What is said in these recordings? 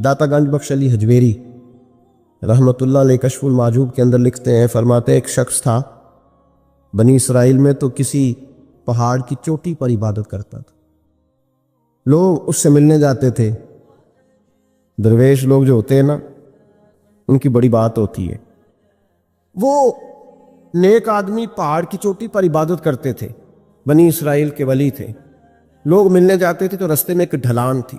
داتا گنج بخش علی حجویری رحمۃ اللہ علیہ کشف المعجوب کے اندر لکھتے ہیں، فرماتے ایک شخص تھا بنی اسرائیل میں، تو کسی پہاڑ کی چوٹی پر عبادت کرتا تھا۔ لوگ اس سے ملنے جاتے تھے، درویش لوگ جو ہوتے ہیں نا، ان کی بڑی بات ہوتی ہے۔ وہ نیک آدمی پہاڑ کی چوٹی پر عبادت کرتے تھے، بنی اسرائیل کے ولی تھے۔ لوگ ملنے جاتے تھے تو رستے میں ایک ڈھلان تھی،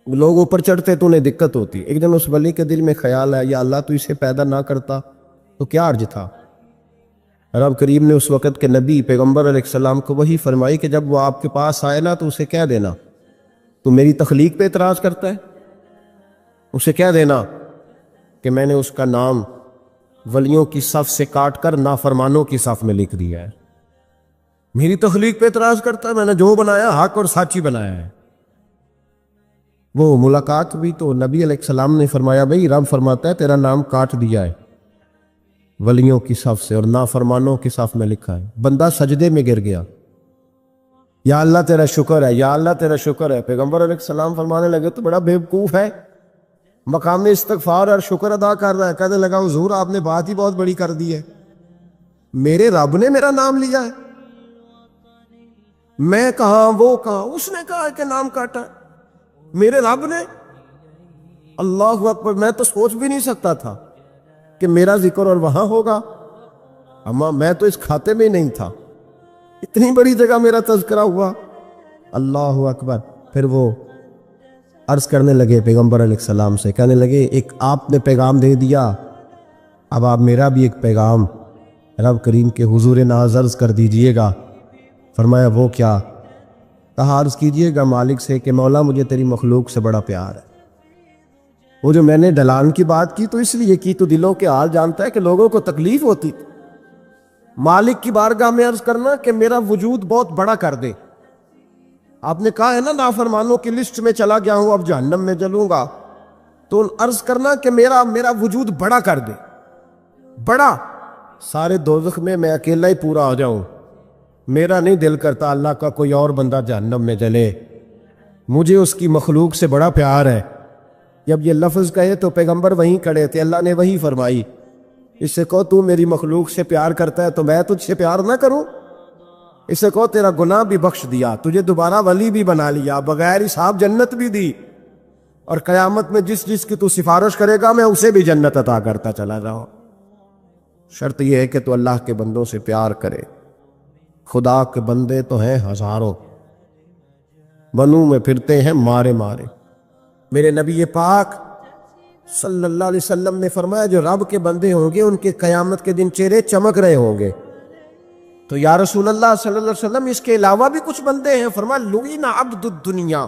لوگ اوپر چڑھتے تو انہیں دقت ہوتی۔ ایک دن اس ولی کے دل میں خیال ہے، یا اللہ تو اسے پیدا نہ کرتا تو کیا عرض تھا۔ رب کریم نے اس وقت کے نبی پیغمبر علیہ السلام کو وحی فرمائی کہ جب وہ آپ کے پاس آئے نا تو اسے کہہ دینا تو میری تخلیق پہ اعتراض کرتا ہے، اسے کہہ دینا کہ میں نے اس کا نام ولیوں کی صف سے کاٹ کر نافرمانوں کی صف میں لکھ دیا ہے۔ میری تخلیق پہ اعتراض کرتا ہے، میں نے جو بنایا حق اور سچی بنایا ہے۔ وہ ملاقات ہوئی تو نبی علیہ السلام نے فرمایا، بھئی رب فرماتا ہے تیرا نام کاٹ دیا ہے ولیوں کی صف سے اور نافرمانوں کی صف میں لکھا ہے۔ بندہ سجدے میں گر گیا، یا اللہ تیرا شکر ہے، یا اللہ تیرا شکر ہے۔ پیغمبر علیہ السلام فرمانے لگے تو بڑا بیوقوف ہے، مقام استغفار اور شکر ادا کر رہا ہے۔ کہنے لگا حضور آپ نے بات ہی بہت بڑی کر دی ہے، میرے رب نے میرا نام لیا ہے، میں کہاں وہ کہاں، اس نے کہا کہ نام کاٹا ہے، میرے رب نے۔ اللہ اکبر، میں تو سوچ بھی نہیں سکتا تھا کہ میرا ذکر اور وہاں ہوگا، اما میں تو اس کھاتے میں ہی نہیں تھا، اتنی بڑی جگہ میرا تذکرہ ہوا۔ اللہ اکبر۔ پھر وہ عرض کرنے لگے پیغمبر علیہ السلام سے، کہنے لگے ایک آپ نے پیغام دے دیا، اب آپ میرا بھی ایک پیغام رب کریم کے حضور ناز عرض کر دیجئے گا۔ فرمایا وہ کیا؟ کہا عرض کیجئے گا مالک سے کہ مولا مجھے تیری مخلوق سے بڑا پیار ہے۔ وہ جو میں نے ڈھلان کی بات کی تو اس لیے کی، تو دلوں کے حال جانتا ہے کہ لوگوں کو تکلیف ہوتی تھی۔ مالک کی بارگاہ میں عرض کرنا کہ میرا وجود بہت بڑا کر دے۔ آپ نے کہا ہے نا نافرمانوں کی لسٹ میں چلا گیا ہوں، اب جہنم میں جلوں گا، تو عرض کرنا کہ میرا وجود بڑا کر دے، بڑا، سارے دوزخ میں اکیلا ہی پورا ہو جاؤں۔ میرا نہیں دل کرتا اللہ کا کوئی اور بندہ جہنم میں جلے، مجھے اس کی مخلوق سے بڑا پیار ہے۔ جب یہ لفظ کہے تو پیغمبر وہیں کھڑے تھے، اللہ نے وہی فرمائی، اس سے کہو تو میری مخلوق سے پیار کرتا ہے تو میں تجھ سے پیار نہ کروں؟ اس سے کہو تیرا گناہ بھی بخش دیا، تجھے دوبارہ ولی بھی بنا لیا، بغیر حساب جنت بھی دی، اور قیامت میں جس جس کی تو سفارش کرے گا میں اسے بھی جنت عطا کرتا چلا جاؤں۔ شرط یہ ہے کہ تو اللہ کے بندوں سے پیار کرے۔ خدا کے بندے تو ہیں ہزاروں، بنوں میں پھرتے ہیں مارے مارے۔ میرے نبی پاک صلی اللہ علیہ وسلم نے فرمایا جو رب کے بندے ہوں گے ان کے قیامت کے دن چہرے چمک رہے ہوں گے۔ تو یا رسول اللہ صلی اللہ علیہ وسلم اس کے علاوہ بھی کچھ بندے ہیں؟ فرمایا لعن عبد الدنیا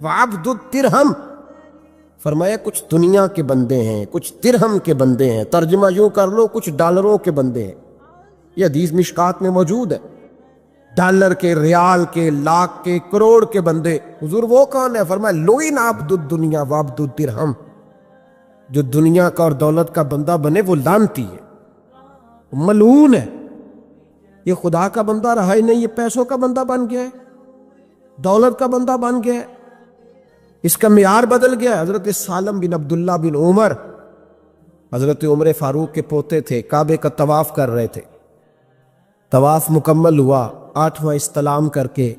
وعبد الدرہم، فرمایا کچھ دنیا کے بندے ہیں، کچھ درہم کے بندے ہیں، ترجمہ یوں کر لو کچھ ڈالروں کے بندے ہیں۔ یہ حدیث مشکات میں موجود ہے، ڈالر کے، ریال کے، لاکھ کے، کروڑ کے بندے۔ حضور وہ کون ہے؟ فرمایا لعن عبد الدنیا وعبد الدرہم، جو دنیا کا اور دولت کا بندہ بنے وہ لعنتی ہے، ملعون ہے۔ یہ خدا کا بندہ رہا ہی نہیں، یہ پیسوں کا بندہ بن گیا ہے، دولت کا بندہ بن گیا ہے، اس کا معیار بدل گیا ہے۔ حضرت سالم بن عبداللہ بن عمر، حضرت عمر فاروق کے پوتے تھے، کعبے کا طواف کر رہے تھے۔ طواف مکمل ہوا، 8واں استلام کر کے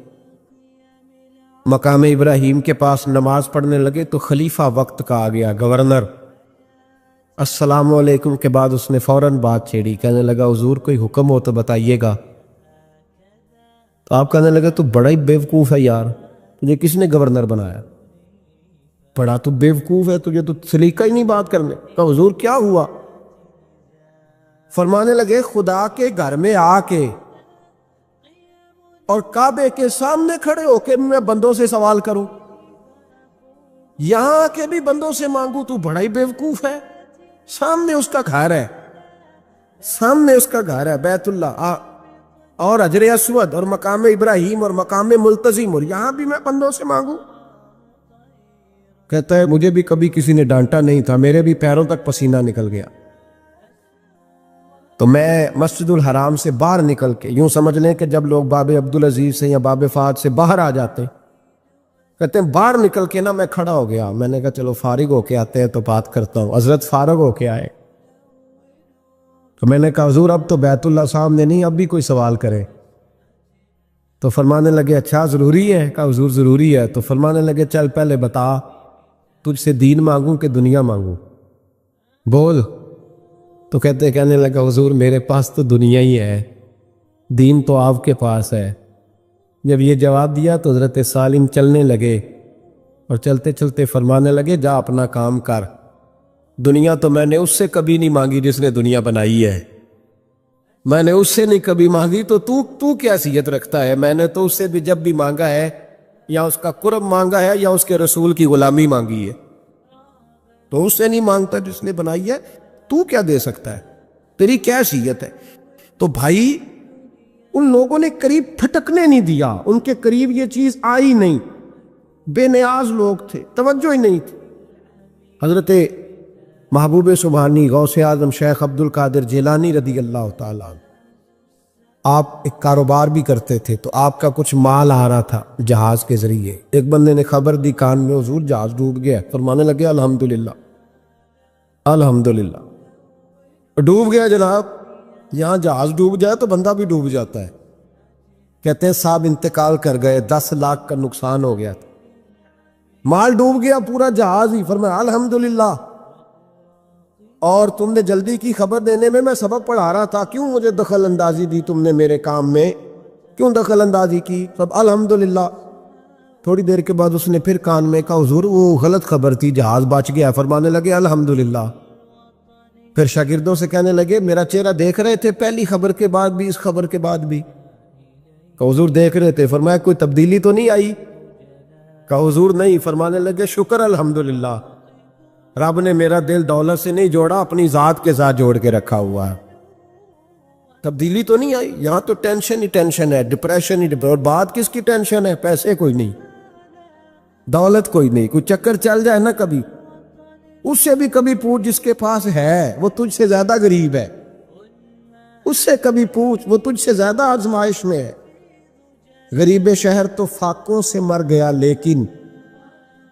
مقام ابراہیم کے پاس نماز پڑھنے لگے تو خلیفہ وقت کا آ گیا، گورنر۔ السلام علیکم کے بعد اس نے فوراً بات چھیڑی، کہنے لگا حضور کوئی حکم ہو تو بتائیے گا۔ تو آپ کہنے لگے تو بڑا ہی بیوقوف ہے یار، تجھے کس نے گورنر بنایا؟ بڑا تو بیوقوف ہے، تجھے تو سلیقہ ہی نہیں بات کرنے کا۔ حضور کیا ہوا؟ فرمانے لگے خدا کے گھر میں آ کے اور کعبے کے سامنے کھڑے ہو کے میں بندوں سے سوال کروں، یہاں کے بھی بندوں سے مانگوں، تو بڑا ہی بیوقوف ہے۔ سامنے اس کا گھر ہے، سامنے اس کا گھر ہے بیت اللہ اور حجر اسود اور مقام ابراہیم اور مقام ملتزم، اور یہاں بھی میں بندوں سے مانگوں؟ کہتا ہے مجھے بھی کبھی کسی نے ڈانٹا نہیں تھا، میرے بھی پیروں تک پسینہ نکل گیا، تو میں مسجد الحرام سے باہر نکل کے، یوں سمجھ لیں کہ جب لوگ باب عبدالعزیز سے یا باب فہد سے باہر آ جاتے، کہتے ہیں باہر نکل کے نا میں کھڑا ہو گیا، میں نے کہا چلو فارغ ہو کے آتے ہیں تو بات کرتا ہوں۔ حضرت فارغ ہو کے آئے تو میں نے کہا حضور اب تو بیت اللہ سامنے نہیں، اب بھی کوئی سوال کرے؟ تو فرمانے لگے اچھا ضروری ہے؟ کہا حضور ضروری ہے۔ تو فرمانے لگے چل پہلے بتا تجھ سے دین مانگوں کہ دنیا مانگوں، بول۔ تو کہنے لگا حضور میرے پاس تو دنیا ہی ہے، دین تو آپ کے پاس ہے۔ جب یہ جواب دیا تو حضرت سالم چلنے لگے اور چلتے چلتے فرمانے لگے جا اپنا کام کر، دنیا تو میں نے اس سے کبھی نہیں مانگی جس نے دنیا بنائی ہے، میں نے اس سے نہیں کبھی مانگی، تو تو کیا حیثیت رکھتا ہے؟ میں نے تو اس سے بھی جب بھی مانگا ہے یا اس کا قرب مانگا ہے یا اس کے رسول کی غلامی مانگی ہے، تو اس سے نہیں مانگتا جس نے بنائی ہے، تو کیا دے سکتا ہے؟ تیری کیا حیثیت ہے؟ تو بھائی ان لوگوں نے قریب پھٹکنے نہیں دیا، ان کے قریب یہ چیز آئی نہیں، بے نیاز لوگ تھے، توجہ ہی نہیں تھی۔ حضرت محبوب سبحانی غوث اعظم شیخ عبد القادر جیلانی رضی اللہ تعالیٰ عنہ، آپ ایک کاروبار بھی کرتے تھے، تو آپ کا کچھ مال آ رہا تھا جہاز کے ذریعے۔ ایک بندے نے خبر دی کان میں حضور جہاز ڈوب گیا، فرمانے لگے الحمدللہ الحمدللہ۔ ڈوب گیا جناب، یہاں جہاز ڈوب جائے تو بندہ بھی ڈوب جاتا ہے۔ کہتے ہیں صاحب انتقال کر گئے، 10 لاکھ کا نقصان ہو گیا تھا، مال ڈوب گیا پورا جہاز ہی۔ فرمایا الحمدللہ، اور تم نے جلدی کی خبر دینے میں سبق پڑھا رہا تھا، کیوں مجھے دخل اندازی دی تم نے میرے کام میں، کیوں دخل اندازی کی؟ سب الحمدللہ۔ تھوڑی دیر کے بعد اس نے پھر کان میں کہا حضور وہ غلط خبر تھی، جہاز بچ گیا۔ فرمانے لگے الحمدللہ۔ پھر شاگردوں سے کہنے لگے میرا چہرہ دیکھ رہے تھے پہلی خبر کے بعد بھی، اس خبر کے بعد بھی؟ کہ حضور دیکھ رہے تھے۔ فرمایا کوئی تبدیلی تو نہیں آئی؟ کہ حضور نہیں۔ فرمانے لگے شکر الحمدللہ، رب نے میرا دل دولت سے نہیں جوڑا، اپنی ذات کے ساتھ جوڑ کے رکھا ہوا ہے، تبدیلی تو نہیں آئی۔ یہاں تو ٹینشن ہی ٹینشن ہے، ڈپریشن ہی اور بات کس کی ٹینشن ہے؟ پیسے کوئی نہیں، دولت کوئی نہیں، کوئی چکر چل جائے نا کبھی، اس سے بھی کبھی پوچھ جس کے پاس ہے وہ تجھ سے زیادہ غریب ہے، اس سے کبھی پوچھ وہ تجھ سے زیادہ آزمائش میں ہے۔ غریب شہر تو فاقوں سے مر گیا، لیکن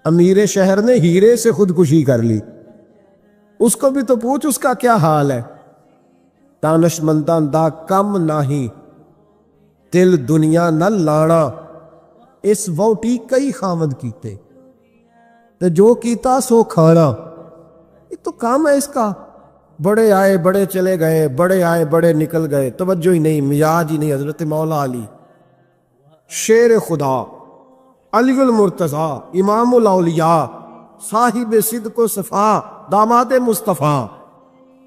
امیر شہر نے ہیرے سے خودکشی کر لی، اس کو بھی تو پوچھ اس کا کیا حال ہے۔ دانش منداں دا کم نہیں، دل دنیا نہ لانا، اس ووٹی کئی خامد کیتے تے جو کیتا سو کھانا۔ یہ تو کام ہے اس کا، بڑے آئے بڑے چلے گئے، بڑے آئے بڑے نکل گئے، توجہ ہی نہیں، مزاج ہی نہیں۔ حضرت مولا علی شیر خدا، علی المرتضی، امام الاولیاء، صاحب صدق و صفا، داماد مصطفیٰ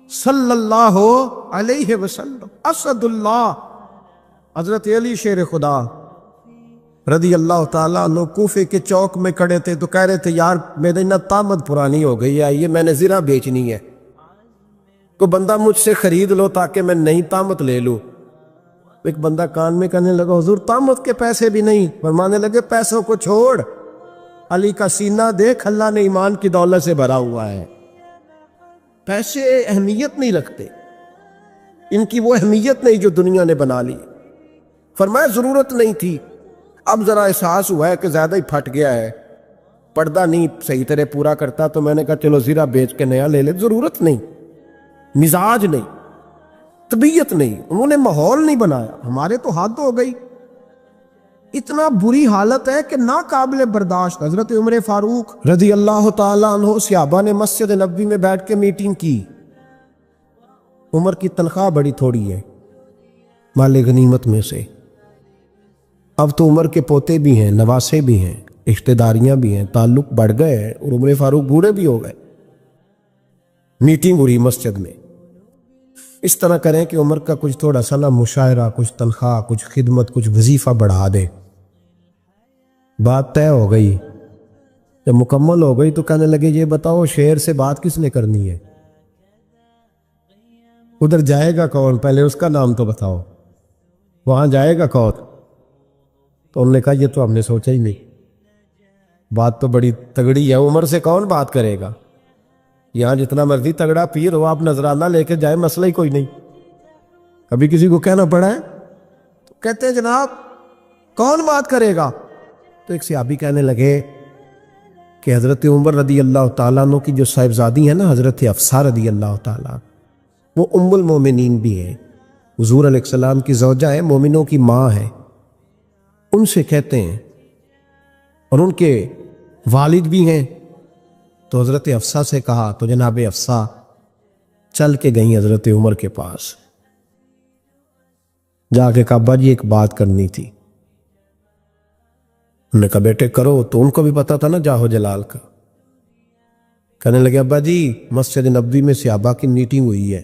صلی اللہ علیہ وسلم، اسد اللہ، حضرت علی شیر خدا رضی اللہ تعالیٰ عنہ کوفے کے چوک میں کھڑے تھے تو کہہ رہے تھے یار میری نہ طامت پرانی ہو گئی ہے، یہ میں نے زرہ بیچنی ہے، کوئی بندہ مجھ سے خرید لو تاکہ میں نئی طامت لے لوں۔ ایک بندہ کان میں کہنے لگا حضور طامت کے پیسے بھی نہیں۔ فرمانے لگے پیسوں کو چھوڑ، علی کا سینہ دیکھ، اللہ نے ایمان کی دولت سے بھرا ہوا ہے۔ پیسے اہمیت نہیں رکھتے، ان کی وہ اہمیت نہیں جو دنیا نے بنا لی۔ فرمایا ضرورت نہیں تھی، اب ذرا احساس ہوا ہے کہ زیادہ ہی پھٹ گیا ہے، پردہ نہیں صحیح طرح پورا کرتا، تو میں نے کہا چلو زیرہ بیچ کے نیا لے لے۔ ضرورت نہیں، مزاج نہیں، طبیعت نہیں، انہوں نے ماحول نہیں بنایا۔ ہمارے تو حد ہو گئی، اتنا بری حالت ہے کہ ناقابل برداشت۔ حضرت عمر فاروق رضی اللہ تعالیٰ عنہ صحابہ نے مسجد نبوی میں بیٹھ کے میٹنگ کی۔ عمر کی تنخواہ بڑی تھوڑی ہے مال غنیمت میں سے، اب تو عمر کے پوتے بھی ہیں، نواسے بھی ہیں، رشتہ داریاں بھی ہیں، تعلق بڑھ گئے ہیں، اور عمر فاروق بوڑھے بھی ہو گئے۔ میٹنگ ہو رہی مسجد میں، اس طرح کریں کہ عمر کا کچھ تھوڑا سا نا مشاعرہ، کچھ تنخواہ، کچھ خدمت، کچھ وظیفہ بڑھا دیں۔ بات طے ہو گئی، جب مکمل ہو گئی تو کہنے لگے یہ بتاؤ شعر سے بات کس نے کرنی ہے؟ ادھر جائے گا کون؟ پہلے اس کا نام تو بتاؤ، وہاں جائے گا کون؟ تو انہوں نے کہا یہ تو ہم نے سوچا ہی نہیں، بات تو بڑی تگڑی ہے، عمر سے کون بات کرے گا؟ یہاں جتنا مرضی تگڑا پیر ہو، آپ نذرانہ لے کے جائے، مسئلہ ہی کوئی نہیں۔ کبھی کسی کو کہنا پڑا ہے؟ تو کہتے ہیں جناب کون بات کرے گا؟ تو ایک صحابی کہنے لگے کہ حضرت عمر رضی اللہ تعالیٰ عنہ کی جو صاحبزادی ہیں نا حضرت حفصہ رضی اللہ تعالیٰ، وہ ام المومنین بھی ہیں، حضور علیہ السلام کی زوجہ ہے، مومنوں کی ماں ہے، ان سے کہتے ہیں، اور ان کے والد بھی ہیں۔ تو حضرت حفصہ سے کہا تو جناب حفصہ چل کے گئیں حضرت عمر کے پاس، جا کے کہا ابا جی ایک بات کرنی تھی۔ انہوں نے کہا بیٹے کرو، تو ان کو بھی پتا تھا نا جاہو جلال کا۔ کہنے لگے ابا جی مسجد نبوی میں صحابہ کی میٹنگ ہوئی ہے،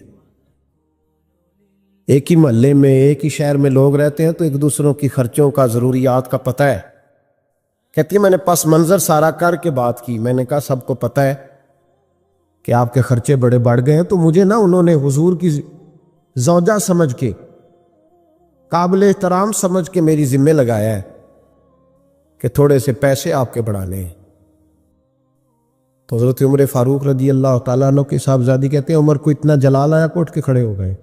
ایک ہی محلے میں ایک ہی شہر میں لوگ رہتے ہیں تو ایک دوسروں کی خرچوں کا ضروریات کا پتہ ہے۔ کہتی ہے میں نے پس منظر سارا کر کے بات کی، میں نے کہا سب کو پتہ ہے کہ آپ کے خرچے بڑے بڑھ گئے ہیں، تو مجھے نا انہوں نے حضور کی زوجہ سمجھ کے، قابل احترام سمجھ کے میری ذمہ لگایا ہے کہ تھوڑے سے پیسے آپ کے بڑھانے ہیں۔ تو حضرت عمر فاروق رضی اللہ تعالیٰ عنہ کے صاحبزادی کہتے ہیں عمر کو اتنا جلال آیا کہ اٹھ کے کھڑے ہو گئے،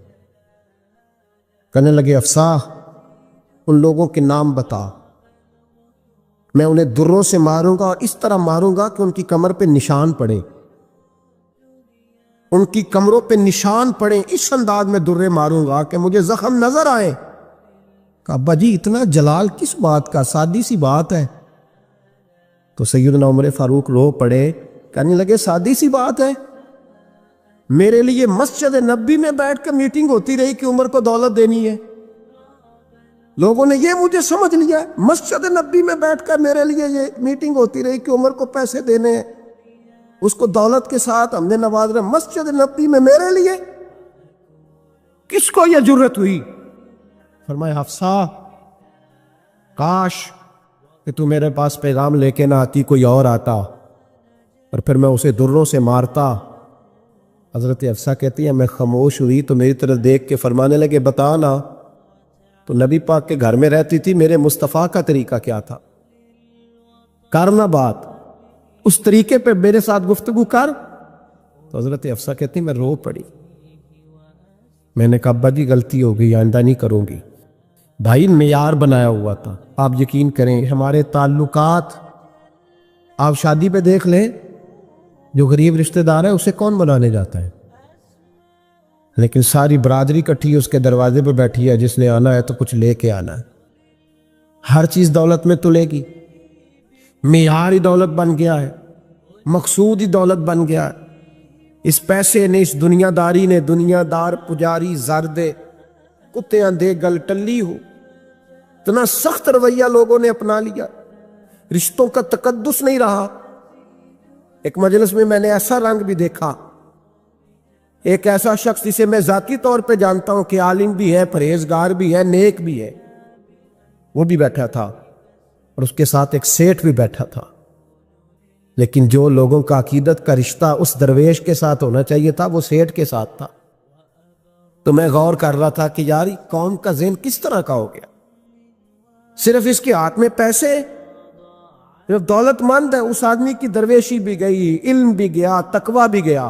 کہنے لگے حفصہ ان لوگوں کے نام بتا، میں انہیں دروں سے ماروں گا اور اس طرح ماروں گا کہ ان کی کمر پہ نشان پڑے، ان کی کمروں پہ نشان پڑے، اس انداز میں درے ماروں گا کہ مجھے زخم نظر آئے۔ کہا ابا جی اتنا جلال کس بات کا، سادی سی بات ہے۔ تو سیدنا عمر فاروق رو پڑے، کہنے لگے سادی سی بات ہے، میرے لیے مسجد نبوی میں بیٹھ کر میٹنگ ہوتی رہی کہ عمر کو دولت دینی ہے، لوگوں نے یہ مجھے سمجھ لیا ہے، مسجد نبوی میں بیٹھ کر میرے لیے یہ میٹنگ ہوتی رہی کہ عمر کو پیسے دینے ہیں، اس کو دولت کے ساتھ ہم نے نواز رہا، مسجد نبوی میں میرے لیے کس کو یہ جرت ہوئی؟ فرمایا حفصہ کاش کہ تو میرے پاس پیغام لے کے نہ آتی، کوئی اور آتا اور پھر میں اسے دروں سے مارتا۔ حضرت حفصہ کہتی ہے میں خاموش ہوئی تو میری طرف دیکھ کے فرمانے لگے بتا نا، تو نبی پاک کے گھر میں رہتی تھی، میرے مصطفیٰ کا طریقہ کیا تھا، کرنا بات اس طریقے پہ میرے ساتھ گفتگو کر۔ تو حضرت حفصہ کہتی میں رو پڑی، میں نے کہا ابا جی غلطی ہو گئی، آئندہ نہیں کروں گی۔ بھائی معیار بنایا ہوا تھا، آپ یقین کریں ہمارے تعلقات، آپ شادی پہ دیکھ لیں جو غریب رشتہ دار ہے اسے کون بنانے جاتا ہے، لیکن ساری برادری کٹھی اس کے دروازے پہ بیٹھی ہے، جس نے آنا ہے تو کچھ لے کے آنا ہے، ہر چیز دولت میں تلے گی، معیار ہی دولت بن گیا ہے، مقصود ہی دولت بن گیا ہے۔ اس پیسے نے، اس دنیا داری نے، دنیا دار پجاری زردے کتے اندھے گل ٹلی ہو، اتنا سخت رویہ لوگوں نے اپنا لیا، رشتوں کا تقدس نہیں رہا۔ ایک مجلس میں نے ایسا رنگ بھی دیکھا، ایک ایسا شخص جسے میں ذاتی طور پہ جانتا ہوں کہ عالم بھی ہے، پرہیزگار بھی ہے، نیک بھی ہے، وہ بھی بیٹھا تھا اور اس کے ساتھ ایک سیٹھ بھی بیٹھا تھا، لیکن جو لوگوں کا عقیدت کا رشتہ اس درویش کے ساتھ ہونا چاہیے تھا وہ سیٹھ کے ساتھ تھا۔ تو میں غور کر رہا تھا کہ یار قوم کا ذہن کس طرح کا ہو گیا، صرف اس کے ہاتھ میں پیسے، صرف دولت مند ہے، اس آدمی کی درویشی بھی گئی، علم بھی گیا، تقوی بھی گیا،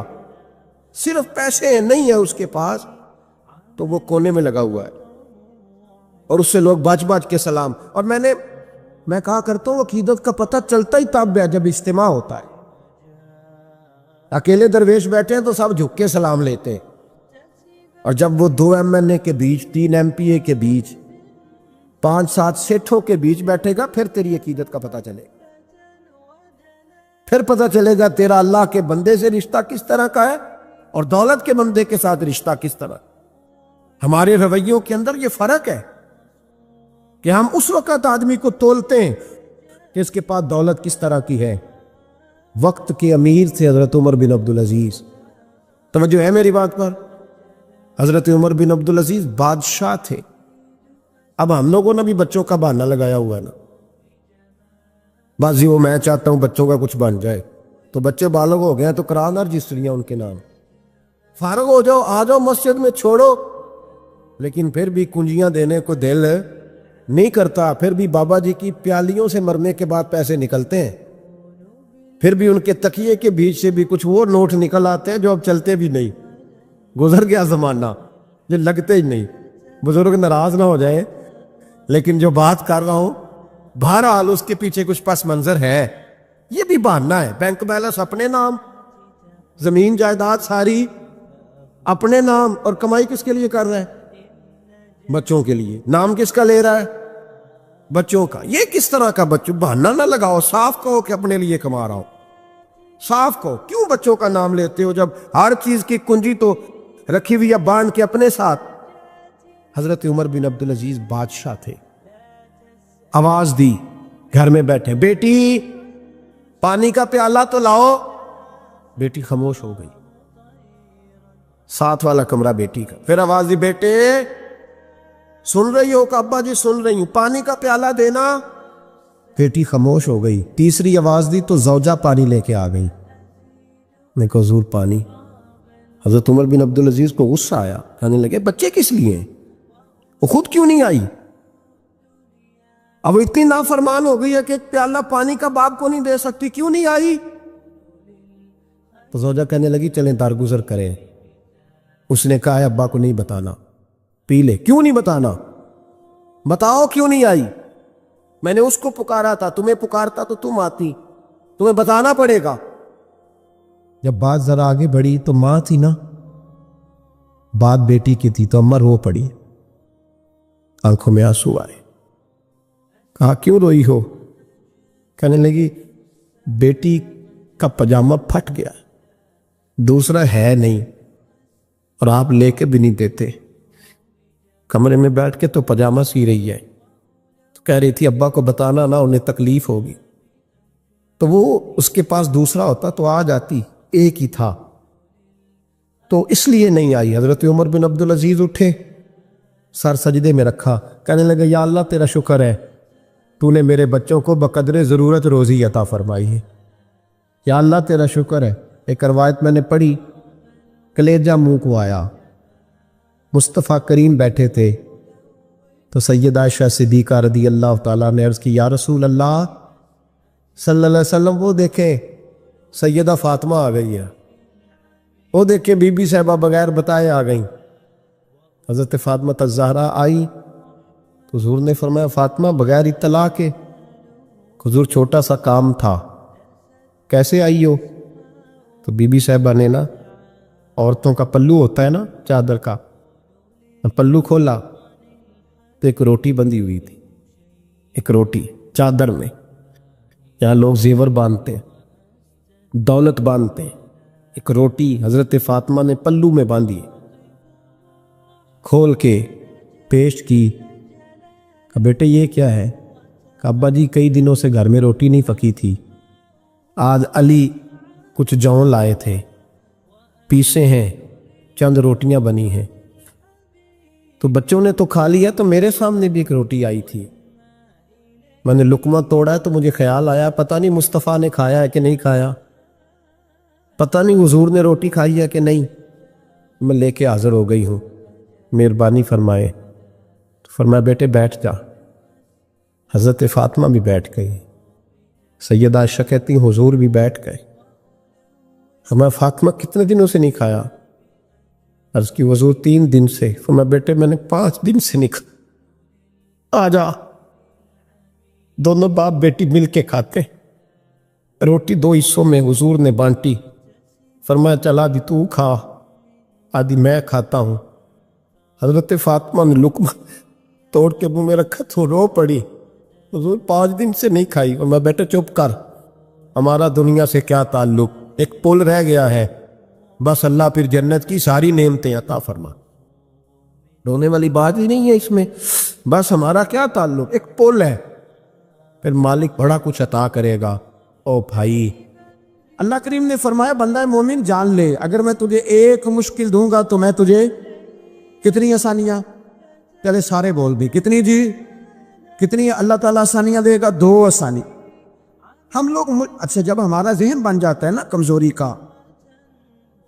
صرف پیسے نہیں ہے اس کے پاس تو وہ کونے میں لگا ہوا ہے، اور اس سے لوگ بچ بچ کے سلام۔ اور میں کہا کرتا ہوں عقیدت کا پتہ چلتا ہی تب ہے جب اجتماع ہوتا ہے، اکیلے درویش بیٹھے ہیں تو سب جھک کے سلام لیتے ہیں، اور جب وہ 2 MNA کے بیچ، 3 MPA کے بیچ، 5-7 سیٹھوں کے بیچ بیٹھے گا پھر تیری عقیدت کا پتہ چلے گا، پھر پتہ چلے گا تیرا اللہ کے بندے سے رشتہ کس طرح کا ہے اور دولت کے بندے کے ساتھ رشتہ کس طرح۔ ہمارے رویوں کے اندر یہ فرق ہے کہ ہم اس وقت آدمی کو تولتے ہیں کہ اس کے پاس دولت کس طرح کی ہے۔ وقت کے امیر تھے حضرت عمر بن عبدالعزیز، توجہ ہے میری بات پر، حضرت عمر بن عبدالعزیز بادشاہ تھے۔ اب ہم لوگوں نے بھی بچوں کا بہانہ لگایا ہوا ہے نا، بازی وہ میں چاہتا ہوں بچوں کا کچھ بن جائے، تو بچے بالغ ہو گئے ہیں تو کرانا رجسٹریاں ان کے نام، فارغ ہو جاؤ، آ جاؤ مسجد میں چھوڑو، لیکن پھر بھی کنجیاں دینے کو دل نہیں کرتا، پھر بھی بابا جی کی پیالیوں سے مرنے کے بعد پیسے نکلتے ہیں، پھر بھی ان کے تکیے کے بیچ سے بھی کچھ وہ نوٹ نکل آتے ہیں جو اب چلتے بھی نہیں، گزر گیا زمانہ، یہ لگتے ہی نہیں، بزرگ ناراض نہ ہو جائیں، لیکن جو بات کر رہا ہوں بہرحال اس کے پیچھے کچھ پس منظر ہے، یہ بھی بہانا ہے. بینک بیلنس اپنے نام, زمین جائیداد ساری اپنے نام, اور کمائی کس کے لیے کر رہا ہے؟ بچوں کے لیے. نام کس کا لے رہا ہے؟ بچوں کا. یہ کس طرح کا بچوں؟ بہانا نہ لگاؤ, صاف کہو کہ اپنے لیے کما رہا ہو, صاف کہو. کیوں بچوں کا نام لیتے ہو جب ہر چیز کی کنجی تو رکھی ہوئی ہے باندھ کے اپنے ساتھ؟ حضرت عمر بن عبدالعزیز بادشاہ تھے, آواز دی گھر میں بیٹھے, بیٹی پانی کا پیالہ تو لاؤ. بیٹی خاموش ہو گئی. ساتھ والا کمرہ بیٹی کا. پھر آواز دی, بیٹے سن رہی ہو؟ کہ ابا جی سن رہی ہوں, پانی کا پیالہ دینا. بیٹی خاموش ہو گئی. تیسری آواز دی تو زوجہ پانی لے کے آ گئی. میں کہا حضور پانی. حضرت عمر بن عبدالعزیز کو غصہ آیا, کہنے لگے بچے کس لیے ہیں, وہ خود کیوں نہیں آئی؟ اب وہ اتنی نافرمان ہو گئی ہے کہ ایک پیالہ پانی کا باپ کو نہیں دے سکتی, کیوں نہیں آئی؟ تو زوجہ کہنے لگی چلیں درگزر کریں. اس نے کہا ہے ابا کو نہیں بتانا, پی لے. کیوں نہیں بتانا؟ بتاؤ کیوں نہیں آئی؟ میں نے اس کو پکارا تھا, تمہیں پکارتا تو تم آتی, تمہیں بتانا پڑے گا. جب بات ذرا آگے بڑھی تو ماں تھی نا, بات بیٹی کی تھی, تو اماں رو پڑی, آنکھوں میں آنسو آئے. کہا کیوں روئی ہو؟ کہنے لگی بیٹی کا پاجامہ پھٹ گیا, دوسرا ہے نہیں, اور آپ لے کے بھی نہیں دیتے. کمرے میں بیٹھ کے تو پاجامہ سی رہی ہے, تو کہہ رہی تھی ابا کو بتانا نہ, انہیں تکلیف ہوگی. تو وہ اس کے پاس دوسرا ہوتا تو آ جاتی, ایک ہی تھا, تو اس لیے نہیں آئی. حضرت عمر بن عبدالعزیز اٹھے, سر سجدے میں رکھا, کہنے لگے یا اللہ تیرا شکر ہے, تو نے میرے بچوں کو بقدر ضرورت روزی عطا فرمائی ہے. یا اللہ تیرا شکر ہے. ایک روایت میں نے پڑھی, کلیجہ منہ کو آیا. مصطفیٰ کریم بیٹھے تھے, تو سیدہ عائشہ صدیقہ رضی اللہ تعالیٰ نے عرض کی یا رسول اللہ صلی اللہ علیہ وسلم, وہ دیکھیں سیدہ فاطمہ آ گئی ہے, وہ دیکھیں بی بی صاحبہ بغیر بتائے آ گئیں. حضرت فاطمہ الزہرا آئی تو حضور نے فرمایا فاطمہ بغیر اطلاع کے؟ حضور چھوٹا سا کام تھا. کیسے آئی ہو؟ تو بی بی صاحبہ نے نا, عورتوں کا پلو ہوتا ہے نا چادر کا, پلو کھولا تو ایک روٹی بندھی ہوئی تھی, ایک روٹی چادر میں. یہاں لوگ زیور باندھتے ہیں, دولت باندھتے ہیں, ایک روٹی حضرت فاطمہ نے پلو میں باندھی, کھول کے پیش کی. کہ بیٹے یہ کیا ہے؟ کہ ابا جی کئی دنوں سے گھر میں روٹی نہیں پکی تھی, آج علی کچھ جون لائے تھے, پیسے ہیں, چند روٹیاں بنی ہیں, تو بچوں نے تو کھا لیا, تو میرے سامنے بھی ایک روٹی آئی تھی, میں نے لقمہ توڑا ہے تو مجھے خیال آیا پتہ نہیں مصطفیٰ نے کھایا ہے کہ نہیں کھایا, پتہ نہیں حضور نے روٹی کھائی ہے کہ نہیں, میں لے کے حاضر ہو گئی ہوں, مہربانی فرمائے. تو فرمایا بیٹے بیٹھ جا. حضرت فاطمہ بھی بیٹھ گئی. سیدہ عائشہ کہتی ہیں حضور بھی بیٹھ گئے. فرمایا فاطمہ کتنے دنوں سے نہیں کھایا؟ عرض کی حضور 3 دن سے. فرمایا بیٹے میں نے 5 دن سے نہیں کھایا, آ جا. دونوں باپ بیٹی مل کے کھاتے. روٹی 2 حصوں میں حضور نے بانٹی. فرمایا چل آدھی تو کھا, آدھی میں کھاتا ہوں. حضرت فاطمہ نے لقمہ توڑ کے منہ میں رکھا تو رو پڑی. حضور 5 دن سے نہیں کھائی. اور میں بیٹا چپ کر, ہمارا دنیا سے کیا تعلق, ایک پل رہ گیا ہے, بس اللہ پھر جنت کی ساری نعمتیں عطا فرما. رونے والی بات ہی نہیں ہے اس میں, بس ہمارا کیا تعلق, ایک پل ہے, پھر مالک بڑا کچھ عطا کرے گا. او بھائی, اللہ کریم نے فرمایا بندہ مومن جان لے, اگر میں تجھے ایک مشکل دوں گا تو میں تجھے کتنی آسانیاں, چلے سارے بول بھی کتنی جی, کتنی اللہ تعالیٰ آسانیاں دے گا؟ 2 آسانی. ہم لوگ اچھا جب ہمارا ذہن بن جاتا ہے نا کمزوری کا,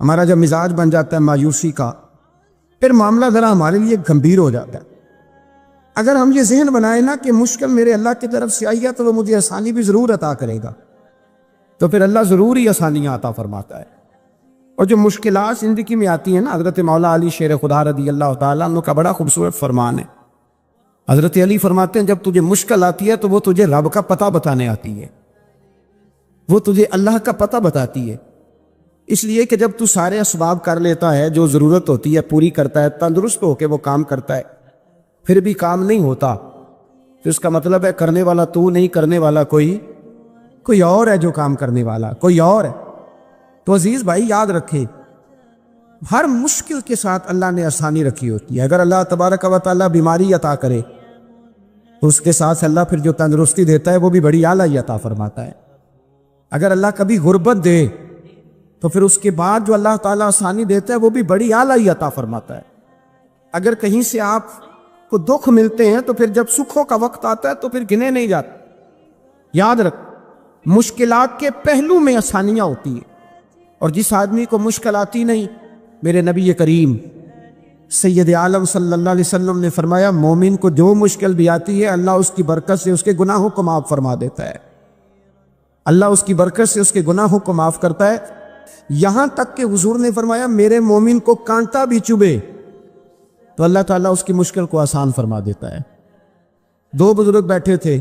ہمارا جب مزاج بن جاتا ہے مایوسی کا, پھر معاملہ ذرا ہمارے لیے گمبھیر ہو جاتا ہے. اگر ہم یہ ذہن بنائیں نا کہ مشکل میرے اللہ کی طرف سے آئی ہے تو وہ مجھے آسانی بھی ضرور عطا کرے گا, تو پھر اللہ ضرور ہی آسانیاں عطا فرماتا ہے. اور جو مشکلات زندگی میں آتی ہیں نا, حضرت مولا علی شیر خدا رضی اللہ تعالیٰ عنہ کا بڑا خوبصورت فرمان ہے. حضرت علی فرماتے ہیں جب تجھے مشکل آتی ہے تو وہ تجھے رب کا پتہ بتانے آتی ہے. وہ تجھے اللہ کا پتہ بتاتی ہے۔ اس لیے کہ جب تو سارے اسباب کر لیتا ہے، جو ضرورت ہوتی ہے پوری کرتا ہے، تندرست ہو کے وہ کام کرتا ہے، پھر بھی کام نہیں ہوتا، تو اس کا مطلب ہے کرنے والا تو نہیں، کرنے والا کوئی اور ہے، جو کام کرنے والا کوئی اور ہے۔ تو عزیز بھائی یاد رکھے، ہر مشکل کے ساتھ اللہ نے آسانی رکھی ہوتی ہے۔ اگر اللہ تبارک و تعالیٰ بیماری عطا کرے تو اس کے ساتھ اللہ پھر جو تندرستی دیتا ہے وہ بھی بڑی اعلیٰ عطا فرماتا ہے۔ اگر اللہ کبھی غربت دے تو پھر اس کے بعد جو اللہ تعالیٰ آسانی دیتا ہے وہ بھی بڑی اعلیٰ عطا فرماتا ہے۔ اگر کہیں سے آپ کو دکھ ملتے ہیں تو پھر جب سکھوں کا وقت آتا ہے تو پھر گنے نہیں جاتے۔ یاد رکھ، مشکلات کے پہلو میں آسانیاں ہوتی ہیں، اور جس آدمی کو مشکل آتی نہیں، میرے نبی کریم سید عالم صلی اللہ علیہ وسلم نے فرمایا، مومن کو جو مشکل بھی آتی ہے اللہ اس کی برکت سے اس کے گناہوں کو معاف فرما دیتا ہے۔ اللہ اس کی برکت سے اس کے گناہوں کو معاف کرتا ہے، یہاں تک کہ حضور نے فرمایا میرے مومن کو کانٹا بھی چبھے تو اللہ تعالیٰ اس کی مشکل کو آسان فرما دیتا ہے۔ دو بزرگ بیٹھے تھے،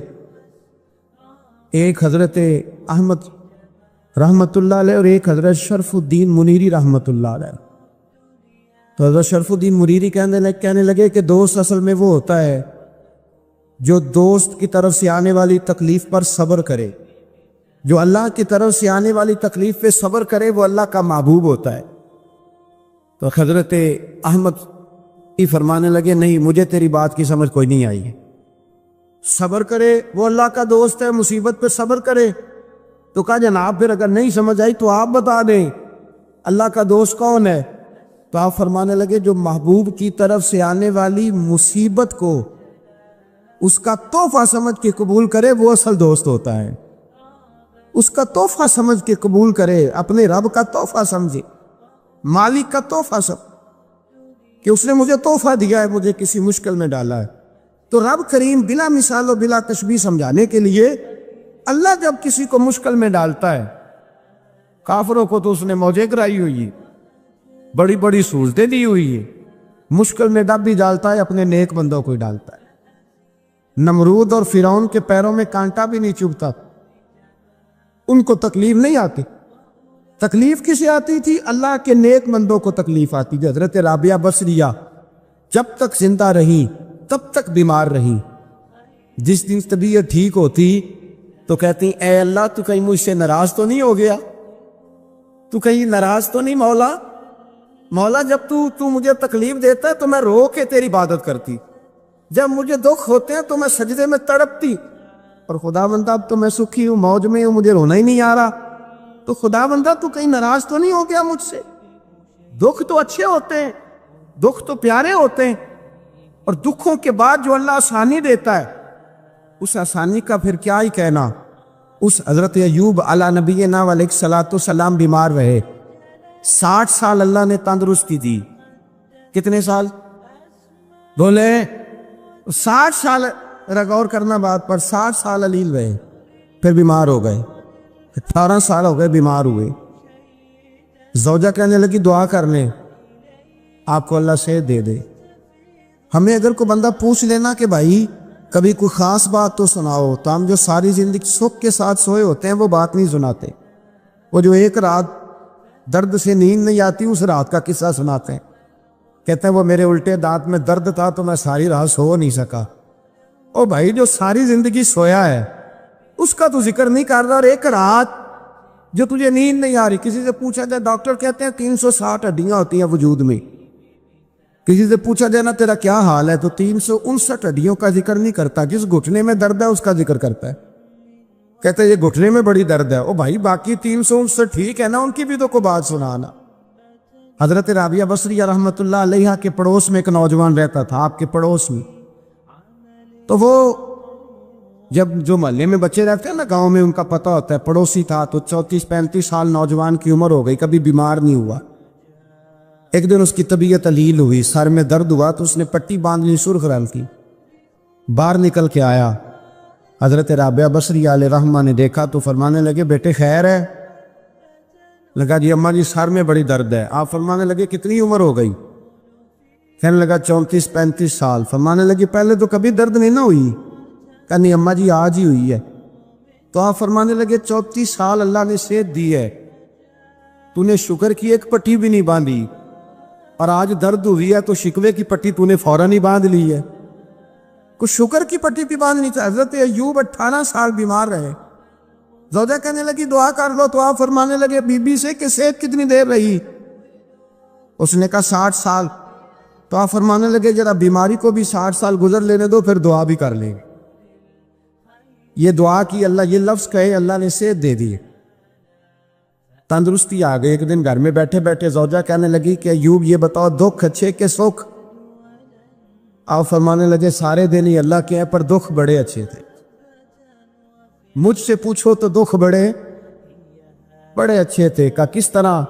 ایک حضرت احمد رحمت اللہ علیہ اور ایک حضرت شرف الدین منیری رحمت اللہ علیہ۔ تو حضرت شرف الدین منیری کہنے لگے کہ دوست اصل میں وہ ہوتا ہے جو دوست کی طرف سے آنے والی تکلیف پر صبر کرے، جو اللہ کی طرف سے آنے والی تکلیف پہ صبر کرے وہ اللہ کا محبوب ہوتا ہے۔ تو حضرت احمد ہی فرمانے لگے، نہیں مجھے تیری بات کی سمجھ کوئی نہیں آئی ہے، صبر کرے وہ اللہ کا دوست ہے، مصیبت پہ صبر کرے۔ تو کہا جناب پھر اگر نہیں سمجھ آئی تو آپ بتا دیں اللہ کا دوست کون ہے؟ تو آپ فرمانے لگے جو محبوب کی طرف سے آنے والی مصیبت کو اس کا تحفہ سمجھ کے قبول کرے وہ اصل دوست ہوتا ہے۔ اس کا تحفہ سمجھ کے قبول کرے، اپنے رب کا تحفہ سمجھے، مالک کا تحفہ سمجھے کہ اس نے مجھے تحفہ دیا ہے، مجھے کسی مشکل میں ڈالا ہے۔ تو رب کریم بلا مثال و بلا تشبیہ سمجھانے کے لیے اللہ جب کسی کو مشکل میں ڈالتا ہے، کافروں کو تو اس نے موجیں کرائی ہوئی ہے، بڑی بڑی سہولتیں دی ہوئی ہے، مشکل میں ڈب بھی ڈالتا ہے، اپنے نیک بندوں کو ہی ڈالتا ہے۔ نمرود اور فرعون کے پیروں میں کانٹا بھی نہیں چبھتا، ان کو تکلیف نہیں آتی۔ تکلیف کسے آتی تھی؟ اللہ کے نیک بندوں کو تکلیف آتی تھی۔ حضرت رابعہ بصریہ جب تک زندہ رہی تب تک بیمار رہی، جس دن طبیعت ٹھیک ہوتی تو کہتی اے اللہ تو کہیں مجھ سے ناراض تو نہیں ہو گیا، تو کہیں ناراض تو نہیں مولا جب تو مجھے تکلیف دیتا ہے تو میں رو کے تیری عبادت کرتی، جب مجھے دکھ ہوتے ہیں تو میں سجدے میں تڑپتی، اور خدا بندہ اب تو میں سکھی ہوں، موج میں ہوں، مجھے رونا ہی نہیں آ رہا، تو خدا بندہ تو کہیں ناراض تو نہیں ہو گیا مجھ سے؟ دکھ تو اچھے ہوتے ہیں، دکھ تو پیارے ہوتے ہیں، اور دکھوں کے بعد جو اللہ آسانی دیتا ہے اس آسانی کا پھر کیا ہی کہنا۔ اس حضرت ایوب علی نبینا علیہ الصلوۃ والسلام بیمار رہے، 60 سال اللہ نے تندرستی دی۔ کتنے سال بولے؟ 60 سال، غور کرنا بات پر، 60 سال علیل رہے، پھر بیمار ہو گئے، 18 سال ہو گئے بیمار ہوئے۔ زوجہ کہنے لگی دعا کر لیں آپ کو اللہ صحت دے دے۔ ہمیں اگر کوئی بندہ پوچھ لینا کہ بھائی کبھی کوئی خاص بات تو سناؤ، تو ہم جو ساری زندگی سکھ کے ساتھ سوئے ہوتے ہیں وہ بات نہیں سناتے، وہ جو ایک رات درد سے نیند نہیں آتی اس رات کا قصہ سناتے ہیں، کہتے ہیں وہ میرے الٹے دانت میں درد تھا تو میں ساری رات سو نہیں سکا۔ او بھائی جو ساری زندگی سویا ہے اس کا تو ذکر نہیں کر رہا، اور ایک رات جو تجھے نیند نہیں آ رہی، کسی سے پوچھا جائے، ڈاکٹر کہتے ہیں 360 ہڈیاں ہوتی ہیں وجود میں، کسی سے پوچھا جائے نا تیرا کیا حال ہے تو 359 ہڈیوں کا ذکر نہیں کرتا، جس گھٹنے میں درد ہے اس کا ذکر کرتا ہے، کہتے ہیں یہ گھٹنے میں بڑی درد ہے۔ او بھائی باقی 359 ٹھیک ہے نا، ان کی بھی تو کوئی بات سنانا۔ حضرت رابعہ بصریہ رحمت اللہ علیہ کے پڑوس میں ایک نوجوان رہتا تھا، آپ کے پڑوس میں، تو وہ جب جو محلے میں بچے رہتے ہیں نا گاؤں میں، ان کا پتہ ہوتا ہے، پڑوسی تھا، تو 34-35 سال نوجوان کی عمر ہو گئی، کبھی بیمار نہیں ہوا۔ ایک دن اس کی طبیعت علیل ہوئی، سر میں درد ہوا تو اس نے پٹی باندھ لی سرخ رنگ کی، باہر نکل کے آیا، حضرت رابعہ بصریہ علیہ رحمہ نے دیکھا تو فرمانے لگے بیٹے خیر ہے؟ لگا جی اماں جی سر میں بڑی درد ہے۔ آپ فرمانے لگے کتنی عمر ہو گئی؟ کہنے لگا 34-35 سال۔ فرمانے لگی پہلے تو کبھی درد نہیں نہ ہوئی؟ کہا نہیں اماں جی آج ہی ہوئی ہے۔ تو آپ فرمانے لگے 34 سال اللہ نے صحت دی ہے، تو نے شکر کی ایک پٹی بھی نہیں باندھی، اور آج درد ہوئی ہے تو شکوے کی پٹی تو نے فوراً ہی باندھ لی ہے، کچھ شکر کی پٹی بھی باندھنی چاہیے۔ حضرت ایوب 18 سال بیمار رہے، زوجہ کہنے لگی دعا کر لو، تو آپ فرمانے لگے بی بی سے کہ صحت کتنی دیر رہی؟ اس نے کہا 60 سال۔ تو آپ فرمانے لگے ذرا بیماری کو بھی 60 سال گزر لینے دو، پھر دعا بھی کر لیں گے۔ یہ دعا کی، اللہ یہ لفظ کہے، اللہ نے صحت دے دی، تندرستی آ گئی۔ ایک دن گھر میں بیٹھے بیٹھے زوجہ کہنے لگی کہ ایوب یہ بتاؤ دکھ اچھے کہ سکھ؟ آپ فرمانے لگے سارے دن ہی اللہ کے ہیں، پر دکھ بڑے اچھے تھے، مجھ سے پوچھو تو دکھ بڑے اچھے تھے۔ کہا کس طرح؟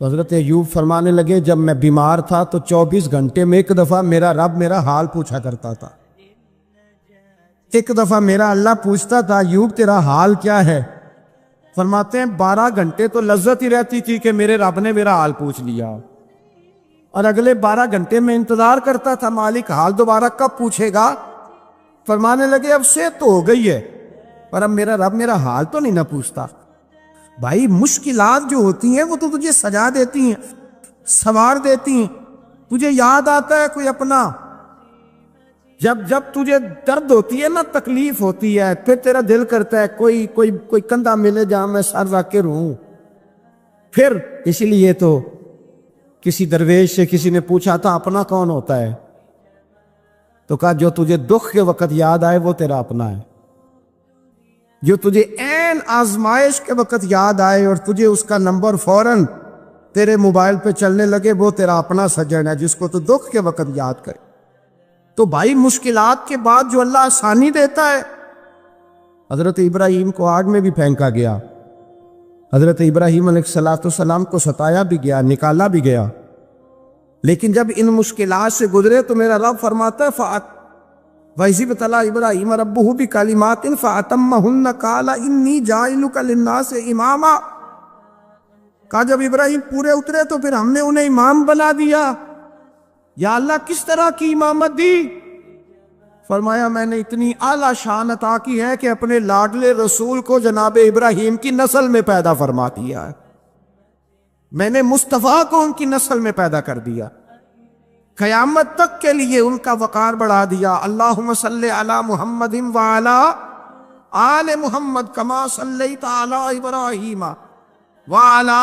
تو حضرت ایوب فرمانے لگے جب میں بیمار تھا تو 24 گھنٹے میں ایک دفعہ میرا رب میرا حال پوچھا کرتا تھا، ایک دفعہ میرا اللہ پوچھتا تھا ایوب تیرا حال کیا ہے؟ فرماتے ہیں 12 گھنٹے تو لذت ہی رہتی تھی کہ میرے رب نے میرا حال پوچھ لیا، اور اگلے 12 گھنٹے میں انتظار کرتا تھا مالک حال دوبارہ کب پوچھے گا۔ فرمانے لگے اب صحت تو ہو گئی ہے، پر اب میرا رب میرا حال تو نہیں نہ پوچھتا۔ بھائی مشکلات جو ہوتی ہیں وہ تو تجھے سجا دیتی ہیں، سنوار دیتی ہیں، تجھے یاد آتا ہے کوئی اپنا، جب تجھے درد ہوتی ہے نا، تکلیف ہوتی ہے، پھر تیرا دل کرتا ہے کوئی کندھا ملے جہاں میں سر رکھ کے رہوں۔ پھر اسی لیے تو کسی درویش سے کسی نے پوچھا تھا اپنا کون ہوتا ہے؟ تو کہا جو تجھے دکھ کے وقت یاد آئے وہ تیرا اپنا ہے، جو تجھے عین آزمائش کے وقت یاد آئے اور تجھے اس کا نمبر فوراً تیرے موبائل پہ چلنے لگے وہ تیرا اپنا سجن ہے، جس کو تو دکھ کے وقت یاد کرے۔ تو بھائی مشکلات کے بعد جو اللہ آسانی دیتا ہے، حضرت ابراہیم کو آگ میں بھی پھینکا گیا، حضرت ابراہیم علیہ السلام کو ستایا بھی گیا، نکالا بھی گیا، لیکن جب ان مشکلات سے گزرے تو میرا رب فرماتا ہے وَإِذِ ابْتَلَىٰ إِبْرَاهِيمَ رَبُّهُ بِكَلِمَاتٍ فَأَتَمَّهُنَّ قَالَ إِنِّي جَاعِلُكَ لِلنَّاسِ إِمَامًا۔ کہا جب ابراہیم پورے اترے تو پھر ہم نے انہیں امام بنا دیا۔ یا اللہ کس طرح کی امامت دی؟ فرمایا میں نے اتنی اعلیٰ شان عطا کی ہے کہ اپنے لاڈلے رسول کو جناب ابراہیم کی نسل میں پیدا فرما دیا ہے، میں نے مصطفیٰ کو ان کی نسل میں پیدا کر دیا، قیامت تک کے لیے ان کا وقار بڑھا دیا۔ اللہم صلی علی محمد وعلی آل محمد کما صلیت علی ابراہیم وعلی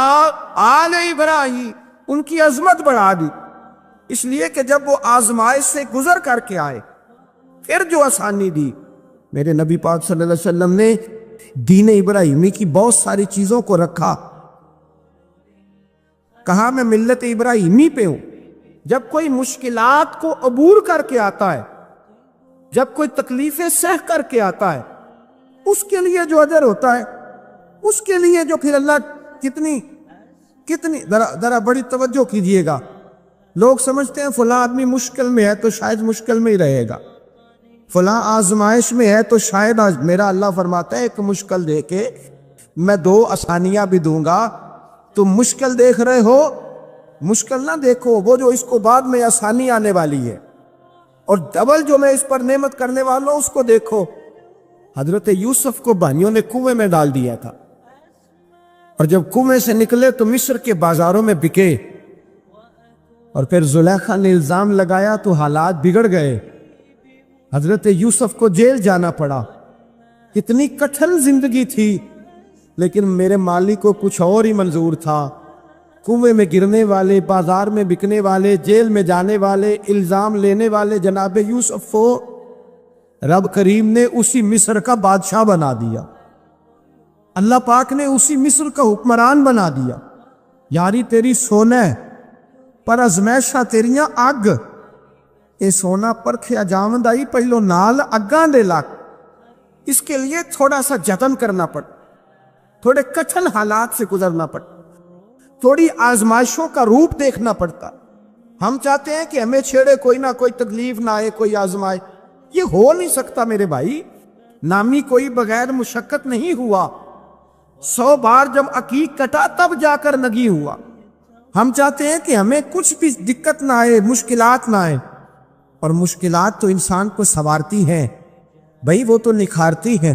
آل ابراہیم، ان کی عظمت بڑھا دی، اس لیے کہ جب وہ آزمائش سے گزر کر کے آئے پھر جو آسانی دی۔ میرے نبی پاک صلی اللہ علیہ وسلم نے دین ابراہیمی کی بہت ساری چیزوں کو رکھا، کہا میں ملت ابراہیمی پہ ہوں۔ جب کوئی مشکلات کو عبور کر کے آتا ہے، جب کوئی تکلیفیں سہ کر کے آتا ہے، اس کے لیے جو اجر ہوتا ہے، اس کے لیے جو پھر اللہ کتنی ذرا بڑی توجہ کیجئے گا۔ لوگ سمجھتے ہیں فلاں آدمی مشکل میں ہے تو شاید مشکل میں ہی رہے گا، فلاں آزمائش میں ہے تو شاید میرا اللہ فرماتا ہے ایک مشکل دے کے میں 2 آسانیاں بھی دوں گا۔ تم مشکل دیکھ رہے ہو، مشکل نہ دیکھو، وہ جو اس کو بعد میں آسانی آنے والی ہے، اور ڈبل جو میں اس پر نعمت کرنے والا ہوں اس کو دیکھو۔ حضرت یوسف کو بانیوں نے کنویں میں ڈال دیا تھا، اور جب کنویں سے نکلے تو مصر کے بازاروں میں بکے، اور پھر زلیخا نے الزام لگایا تو حالات بگڑ گئے، حضرت یوسف کو جیل جانا پڑا۔ کتنی کٹھن زندگی تھی، لیکن میرے مالک کو کچھ اور ہی منظور تھا۔ کنویں میں گرنے والے، بازار میں بکنے والے، جیل میں جانے والے، الزام لینے والے جناب یوسف کو رب کریم نے اسی مصر کا بادشاہ بنا دیا، اللہ پاک نے اسی مصر کا حکمران بنا دیا۔ یاری تیری سونا ہے پر ازمیشہ تیریاں اگ، اے سونا پرکھیا جاوند آئی پہلو نال اگاں دے لگ، اس کے لیے تھوڑا سا جتن کرنا پڑ، تھوڑے کٹھن حالات سے گزرنا پڑ، تھوڑی آزمائشوں کا روپ دیکھنا پڑتا۔ ہم چاہتے ہیں کہ ہمیں چھیڑے کوئی نہ کوئی تکلیف نہ آئے، کوئی آزمائے، یہ ہو نہیں سکتا میرے بھائی، نامی کوئی بغیر مشقت نہیں ہوا، 100 بار جب عقیق کٹا تب جا کر نگی ہوا۔ ہم چاہتے ہیں کہ ہمیں کچھ بھی دقت نہ آئے، مشکلات نہ آئے، اور مشکلات تو انسان کو سنوارتی ہیں بھائی، وہ تو نکھارتی ہیں،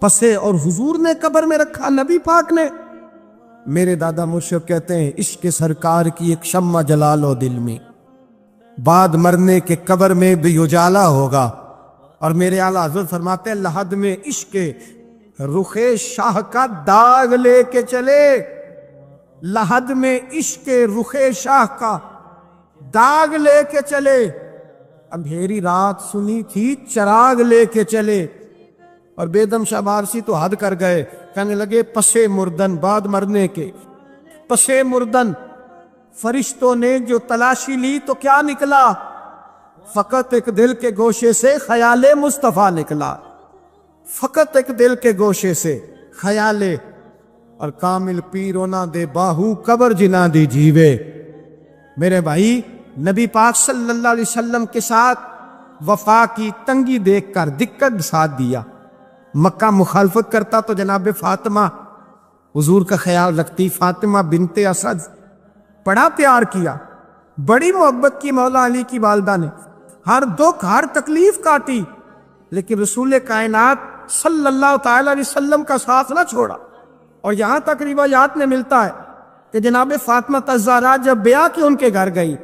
پسے اور حضور نے قبر میں رکھا، نبی پاک نے۔ میرے دادا مرشد کہتے ہیں عشق سرکار کی ایک شمع جلا لو دل میں، بعد مرنے کے قبر میں بھی اجالا ہوگا۔ اور میرے اعلیٰ حضرت فرماتے ہیں لحد میں عشق رخ شاہ کا داغ لے کے چلے، لحد میں عشق رخ شاہ کا داغ لے کے چلے، اندھیری رات سنی تھی چراغ لے کے چلے۔ اور بیدم شاہ بارسی تو حد کر گئے، کہنے لگے پسے مردن، بعد مرنے کے پسے مردن فرشتوں نے جو تلاشی لی تو کیا نکلا؟ فقط ایک دل کے گوشے سے خیال مصطفیٰ نکلا، فقط ایک دل کے گوشے سے خیال۔ اور کامل پیرو نہ دے باہو قبر جنا دی جیوے۔ میرے بھائی، نبی پاک صلی اللہ علیہ وسلم کے ساتھ وفا کی تنگی دیکھ کر دقت ساتھ دیا، مکہ مخالفت کرتا تو جناب فاطمہ حضور کا خیال رکھتی، فاطمہ بنت اسد، بڑا پیار کیا، بڑی محبت کی مولا علی کی والدہ نے، ہر دکھ ہر تکلیف کاٹی، لیکن رسول کائنات صلی اللہ تعالی علیہ وسلم کا ساتھ نہ چھوڑا۔ اور یہاں تک روایات میں ملتا ہے کہ جناب فاطمہ الزہرا جب بیاہ کے ان کے گھر گئی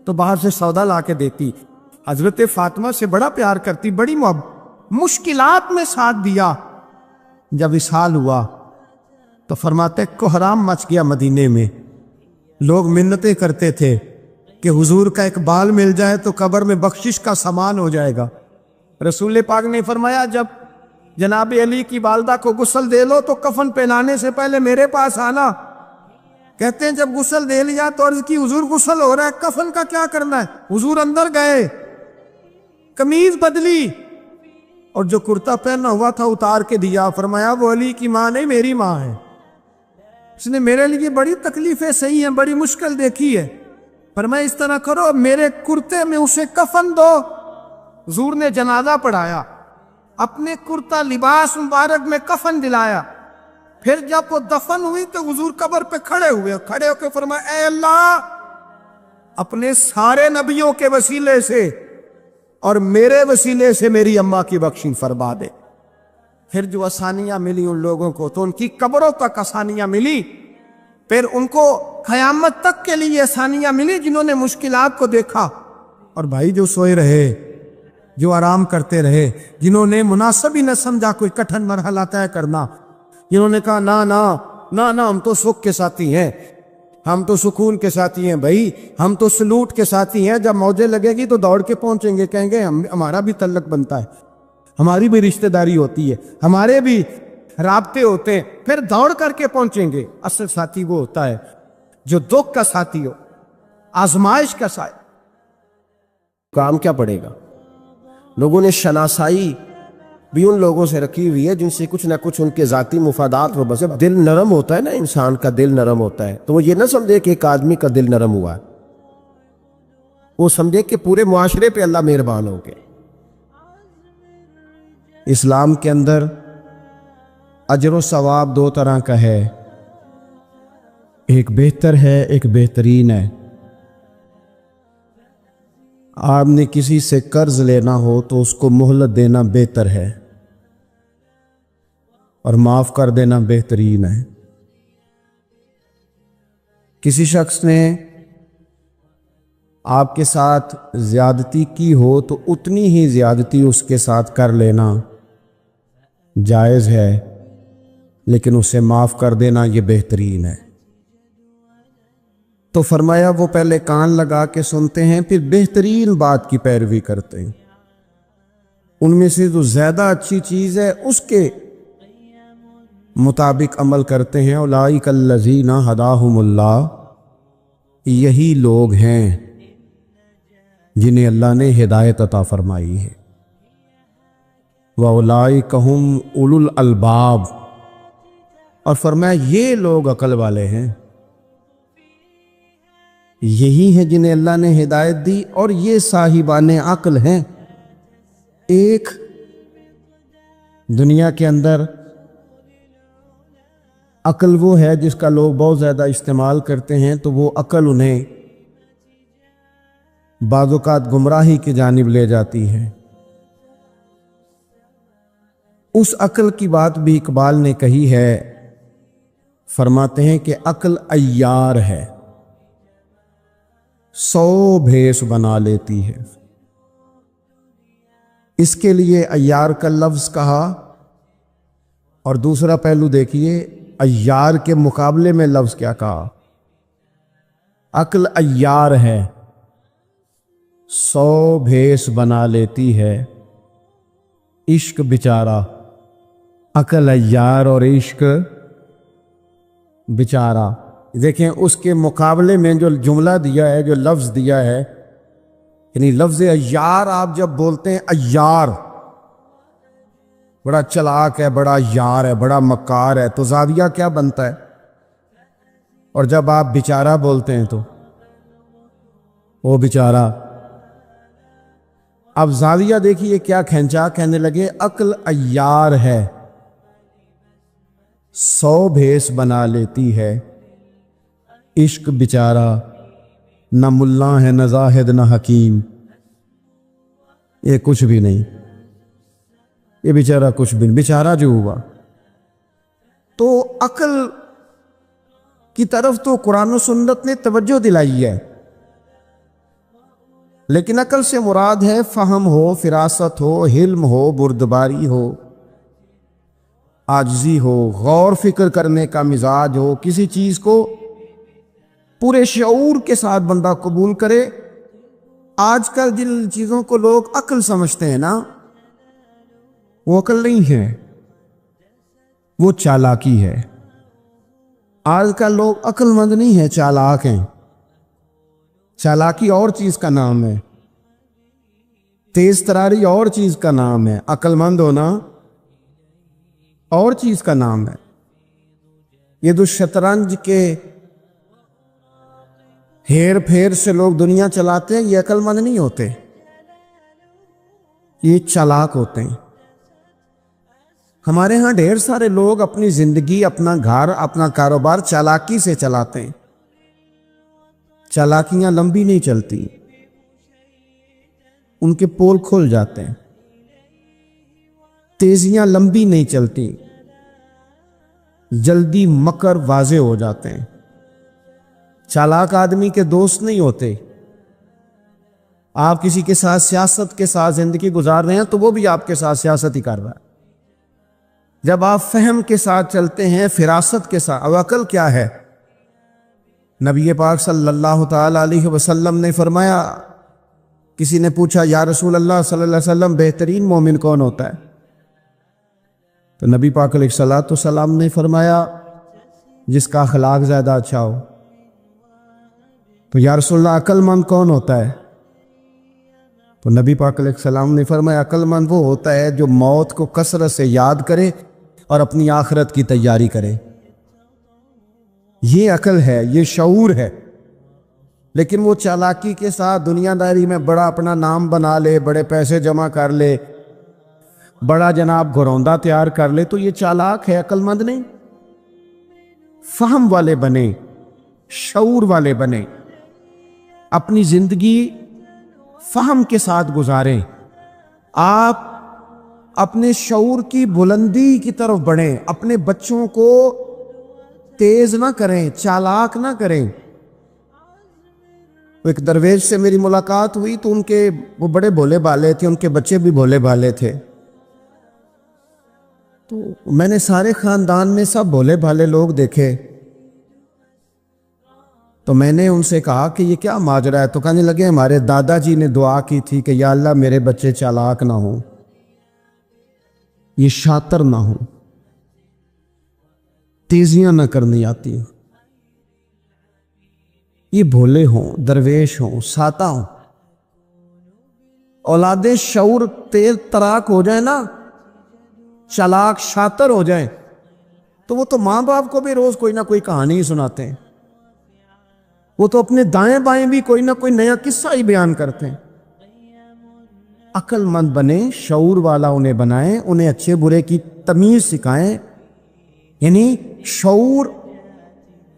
تو باہر سے سودا لا کے دیتی، حضرت فاطمہ سے بڑا پیار کرتی، بڑی محبت، مشکلات میں ساتھ دیا۔ جب وصال ہوا تو فرماتے کوہرام مچ گیا مدینے میں، لوگ منتیں کرتے تھے کہ حضور کا ایک بال مل جائے تو قبر میں بخشش کا سامان ہو جائے گا۔ رسول پاک نے فرمایا جب جناب علی کی والدہ کو غسل دے لو تو کفن پہنانے سے پہلے میرے پاس آنا۔ کہتے ہیں جب غسل دے لیا تو عرض کی حضور غسل ہو رہا ہے، کفن کا کیا کرنا ہے؟ حضور اندر گئے، قمیض بدلی اور جو کرتا پہنا ہوا تھا اتار کے دیا، فرمایا وہ علی کی ماں نہیں میری ماں ہے، اس نے میرے لیے بڑی تکلیفیں سہی ہیں، بڑی مشکل دیکھی ہے، فرمایا اس طرح کرو میرے کرتے میں اسے کفن دو۔ حضور نے جنازہ پڑھایا، اپنے کرتا لباس مبارک میں کفن دلایا، پھر جب وہ دفن ہوئی تو حضور قبر پہ کھڑے ہوئے، کھڑے ہو کے فرمایا اے اللہ اپنے سارے نبیوں کے وسیلے سے اور میرے وسیلے سے میری اماں کی بخشش فرما دے۔ پھر جو آسانیاں ملی ان لوگوں کو تو ان کی قبروں تک آسانیاں ملی، پھر ان کو قیامت تک کے لیے آسانیاں ملی جنہوں نے مشکلات کو دیکھا۔ اور بھائی جو سوئے رہے، جو آرام کرتے رہے، جنہوں نے مناسب ہی نہ سمجھا کوئی کٹھن مرحلہ طے کرنا، جنہوں نے کہا نا نا نا نا ہم تو سکھ کے ساتھی ہیں، ہم تو سکون کے ساتھی ہیں، بھائی ہم تو سلوٹ کے ساتھی ہیں، جب موجیں لگے گی تو دوڑ کے پہنچیں گے، کہیں گے ہمارا بھی تعلق بنتا ہے، ہماری بھی رشتہ داری ہوتی ہے، ہمارے بھی رابطے ہوتے ہیں، پھر دوڑ کر کے پہنچیں گے۔ اصل ساتھی وہ ہوتا ہے جو دکھ کا ساتھی ہو، آزمائش کا ساتھی۔ کام کیا پڑے گا؟ لوگوں نے شناسائی بھی ان لوگوں سے رکھی ہوئی ہے جن سے کچھ نہ کچھ ان کے ذاتی مفادات و بس دل نرم ہوتا ہے نا، انسان کا دل نرم ہوتا ہے، تو وہ یہ نہ سمجھے کہ ایک آدمی کا دل نرم ہوا ہے، وہ سمجھے کہ پورے معاشرے پہ اللہ مہربان ہو گئے۔ اسلام کے اندر اجر و ثواب دو طرح کا ہے، ایک بہتر ہے ایک بہترین ہے۔ آپ نے کسی سے قرض لینا ہو تو اس کو مہلت دینا بہتر ہے اور معاف کر دینا بہترین ہے۔ کسی شخص نے آپ کے ساتھ زیادتی کی ہو تو اتنی ہی زیادتی اس کے ساتھ کر لینا جائز ہے، لیکن اسے معاف کر دینا یہ بہترین ہے۔ تو فرمایا وہ پہلے کان لگا کے سنتے ہیں، پھر بہترین بات کی پیروی کرتے ہیں، ان میں سے جو زیادہ اچھی چیز ہے اس کے مطابق عمل کرتے ہیں۔ اولئک الذین ھداھم اللہ، یہی لوگ ہیں جنہیں اللہ نے ہدایت عطا فرمائی ہے۔ وَأُولَئِکَ ھُمْ اُولُو الْأَلْبَابِ، اور فرمایا یہ لوگ عقل والے ہیں، یہی ہیں جنہیں اللہ نے ہدایت دی اور یہ صاحبان عقل ہیں۔ ایک دنیا کے اندر عقل وہ ہے جس کا لوگ بہت زیادہ استعمال کرتے ہیں، تو وہ عقل انہیں بعض اوقات گمراہی کی جانب لے جاتی ہے۔ اس عقل کی بات بھی اقبال نے کہی ہے، فرماتے ہیں کہ عقل عیار ہے، 100 بھیس بنا لیتی ہے۔ اس کے لیے عیار کا لفظ کہا، اور دوسرا پہلو دیکھیے عیار کے مقابلے میں لفظ کیا کہا۔ عقل عیار ہے، 100 بھیس بنا لیتی ہے، عشق بیچارہ۔ عقل عیار اور عشق بیچارہ، دیکھیں اس کے مقابلے میں جو جملہ دیا ہے، جو لفظ دیا ہے، یعنی لفظ عیار آپ جب بولتے ہیں عیار بڑا چلاک ہے، بڑا یار ہے، بڑا مکار ہے، تو زاویہ کیا بنتا ہے؟ اور جب آپ بیچارہ بولتے ہیں تو وہ بیچارہ، اب زاویہ دیکھیے کیا کھینچا، کہنے لگے عقل عیار ہے، 100 بھیس بنا لیتی ہے، عشق بیچارہ، نہ ملا ہے نہ زاہد نہ حکیم، یہ کچھ بھی نہیں، یہ بیچارہ کچھ بھی نہیں، بیچارہ جو ہوا۔ تو عقل کی طرف تو قرآن و سنت نے توجہ دلائی ہے، لیکن عقل سے مراد ہے فہم ہو، فراست ہو، حلم ہو، بردباری ہو، عاجزی ہو، غور فکر کرنے کا مزاج ہو، کسی چیز کو پورے شعور کے ساتھ بندہ قبول کرے۔ آج کل جن چیزوں کو لوگ عقل سمجھتے ہیں نا، وہ عقل نہیں ہے، وہ چالاکی ہے۔ آج کل لوگ عقل مند نہیں ہیں، چالاک ہیں۔ چالاکی اور چیز کا نام ہے، تیز تراری اور چیز کا نام ہے، عقل مند ہونا اور چیز کا نام ہے۔ یہ جو شطرنج کے ہیر پھیر سے لوگ دنیا چلاتے ہیں، یہ عقل مند نہیں ہوتے، یہ چالاک ہوتے ہیں۔ ہمارے ہاں ڈھیر سارے لوگ اپنی زندگی، اپنا گھر، اپنا کاروبار چالاکی سے چلاتے ہیں۔ چالاکیاں لمبی نہیں چلتی، ان کے پول کھل جاتے ہیں۔ تیزیاں لمبی نہیں چلتی، جلدی مکر واضح ہو جاتے ہیں۔ چالاک آدمی کے دوست نہیں ہوتے۔ آپ کسی کے ساتھ سیاست کے ساتھ زندگی گزار رہے ہیں تو وہ بھی آپ کے ساتھ سیاست ہی کر رہا ہے۔ جب آپ فہم کے ساتھ چلتے ہیں، فراست کے ساتھ، اب عقل کیا ہے؟ نبی پاک صلی اللہ تعالی علیہ وسلم نے فرمایا، کسی نے پوچھا یا رسول اللہ صلی اللہ علیہ وسلم بہترین مومن کون ہوتا ہے؟ تو نبی پاک علیہ الصلوۃ والسلام نے فرمایا جس کا اخلاق زیادہ اچھا ہو۔ تو یا رسول اللہ عقل مند کون ہوتا ہے؟ تو نبی پاک علیہ السلام نے فرمایا عقل مند وہ ہوتا ہے جو موت کو کثرت سے یاد کرے اور اپنی آخرت کی تیاری کرے۔ یہ عقل ہے، یہ شعور ہے۔ لیکن وہ چالاکی کے ساتھ دنیا داری میں بڑا اپنا نام بنا لے، بڑے پیسے جمع کر لے، بڑا جناب گھروندہ تیار کر لے، تو یہ چالاک ہے، عقل مند نہیں۔ فہم والے بنے، شعور والے بنے، اپنی زندگی فہم کے ساتھ گزاریں۔ آپ اپنے شعور کی بلندی کی طرف بڑھیں، اپنے بچوں کو تیز نہ کریں، چالاک نہ کریں۔ ایک درویش سے میری ملاقات ہوئی تو وہ بڑے بھولے بھالے تھے، ان کے بچے بھی بھولے بھالے تھے۔ تو میں نے سارے خاندان میں سب بھولے بھالے لوگ دیکھے، تو میں نے ان سے کہا کہ یہ کیا ماجرا ہے؟ تو کہنے لگے ہمارے دادا جی نے دعا کی تھی کہ یا اللہ میرے بچے چالاک نہ ہوں، یہ شاطر نہ ہوں، تیزیاں نہ کرنی آتی ہوں، یہ بھولے ہوں، درویش ہوں، سادہ ہوں۔ اولادیں شعور تیز تراک ہو جائیں نا، چالاک شاطر ہو جائیں، تو وہ تو ماں باپ کو بھی روز کوئی نہ کوئی کہانی ہی سناتے ہیں، وہ تو اپنے دائیں بائیں بھی کوئی نہ کوئی نیا قصہ ہی بیان کرتے ہیں۔ عقل مند بنیں، شعور والا انہیں بنائیں، انہیں اچھے برے کی تمیز سکھائیں۔ یعنی شعور،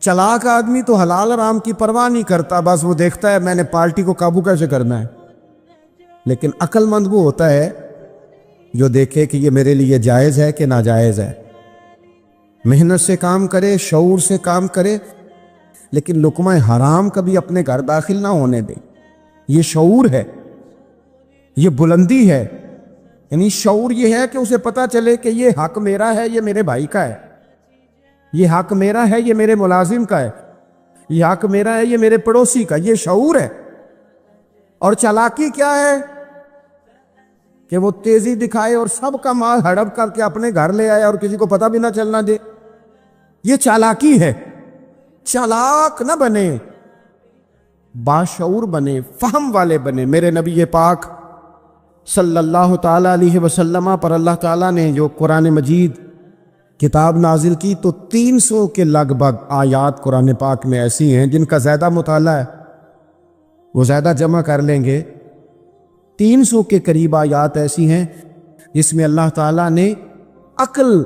چلاک آدمی تو حلال حرام کی پرواہ نہیں کرتا، بس وہ دیکھتا ہے میں نے پارٹی کو قابو کیسے کرنا ہے۔ لیکن عقل مند وہ ہوتا ہے جو دیکھے کہ یہ میرے لیے جائز ہے کہ ناجائز ہے، محنت سے کام کرے، شعور سے کام کرے، لیکن لقمہ حرام کبھی اپنے گھر داخل نہ ہونے دے۔ یہ شعور ہے، یہ بلندی ہے، یعنی شعور یہ ہے کہ اسے پتہ چلے کہ یہ حق میرا ہے، یہ میرے بھائی کا ہے، یہ حق میرا ہے، یہ میرے ملازم کا ہے، یہ حق میرا ہے، یہ میرے پڑوسی کا۔ یہ شعور ہے۔ اور چالاکی کیا ہے؟ کہ وہ تیزی دکھائے اور سب کا مال ہڑپ کر کے اپنے گھر لے آئے اور کسی کو پتہ بھی نہ چلنا دے۔ یہ چالاکی ہے۔ چالاک نہ بنے، باشعور بنے، فہم والے بنے۔ میرے نبی پاک صلی اللہ تعالیٰ علیہ وسلم پر اللہ تعالیٰ نے جو قرآن مجید کتاب نازل کی تو 300 کے لگ بھگ آیات قرآن پاک میں ایسی ہیں جن کا زیادہ مطالعہ ہے، وہ زیادہ جمع کر لیں گے۔ 300 کے قریب آیات ایسی ہیں جس میں اللہ تعالیٰ نے عقل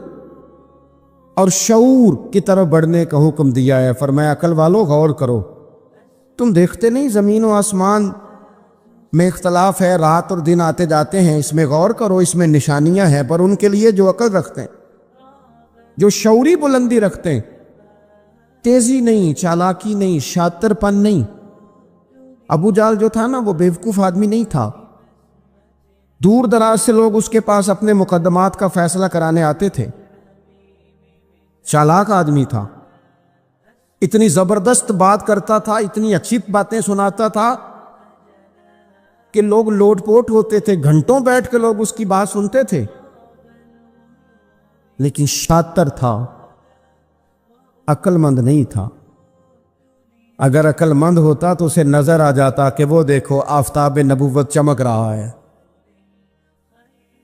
اور شعور کی طرف بڑھنے کا حکم دیا ہے۔ فرمایا عقل والو غور کرو، تم دیکھتے نہیں زمین و آسمان میں اختلاف ہے، رات اور دن آتے جاتے ہیں، اس میں غور کرو، اس میں نشانیاں ہیں، پر ان کے لیے جو عقل رکھتے ہیں، جو شعوری بلندی رکھتے ہیں، تیزی نہیں، چالاکی نہیں، شاطر پن نہیں۔ ابو جہل جو تھا نا، وہ بیوقوف آدمی نہیں تھا، دور دراز سے لوگ اس کے پاس اپنے مقدمات کا فیصلہ کرانے آتے تھے، چالاک آدمی تھا، اتنی زبردست بات کرتا تھا، اتنی اچھی باتیں سناتا تھا کہ لوگ لوٹ پوٹ ہوتے تھے، گھنٹوں بیٹھ کے لوگ اس کی بات سنتے تھے، لیکن شاطر تھا، عقل مند نہیں تھا۔ اگر عقل مند ہوتا تو اسے نظر آ جاتا کہ وہ دیکھو آفتاب نبوت چمک رہا ہے،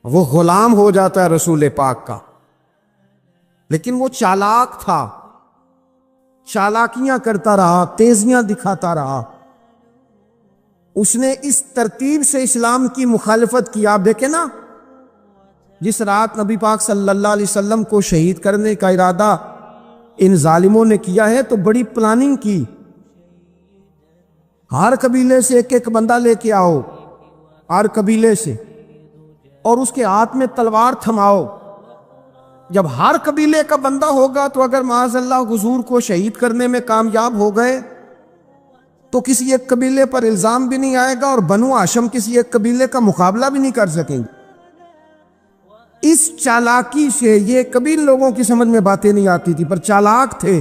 وہ غلام ہو جاتا ہے رسول پاک کا۔ لیکن وہ چالاک تھا، چالاکیاں کرتا رہا، تیزیاں دکھاتا رہا۔ اس نے اس ترتیب سے اسلام کی مخالفت کی۔ آپ دیکھیں نا، جس رات نبی پاک صلی اللہ علیہ وسلم کو شہید کرنے کا ارادہ ان ظالموں نے کیا ہے تو بڑی پلاننگ کی۔ ہر قبیلے سے ایک ایک بندہ لے کے آؤ، ہر قبیلے سے، اور اس کے ہاتھ میں تلوار تھماؤ۔ جب ہر قبیلے کا بندہ ہوگا تو اگر معاذ اللہ حضور کو شہید کرنے میں کامیاب ہو گئے تو کسی ایک قبیلے پر الزام بھی نہیں آئے گا اور بنو ہاشم کسی ایک قبیلے کا مقابلہ بھی نہیں کر سکیں گے۔ اس چالاکی سے، یہ کبھی لوگوں کی سمجھ میں باتیں نہیں آتی تھی پر چالاک تھے،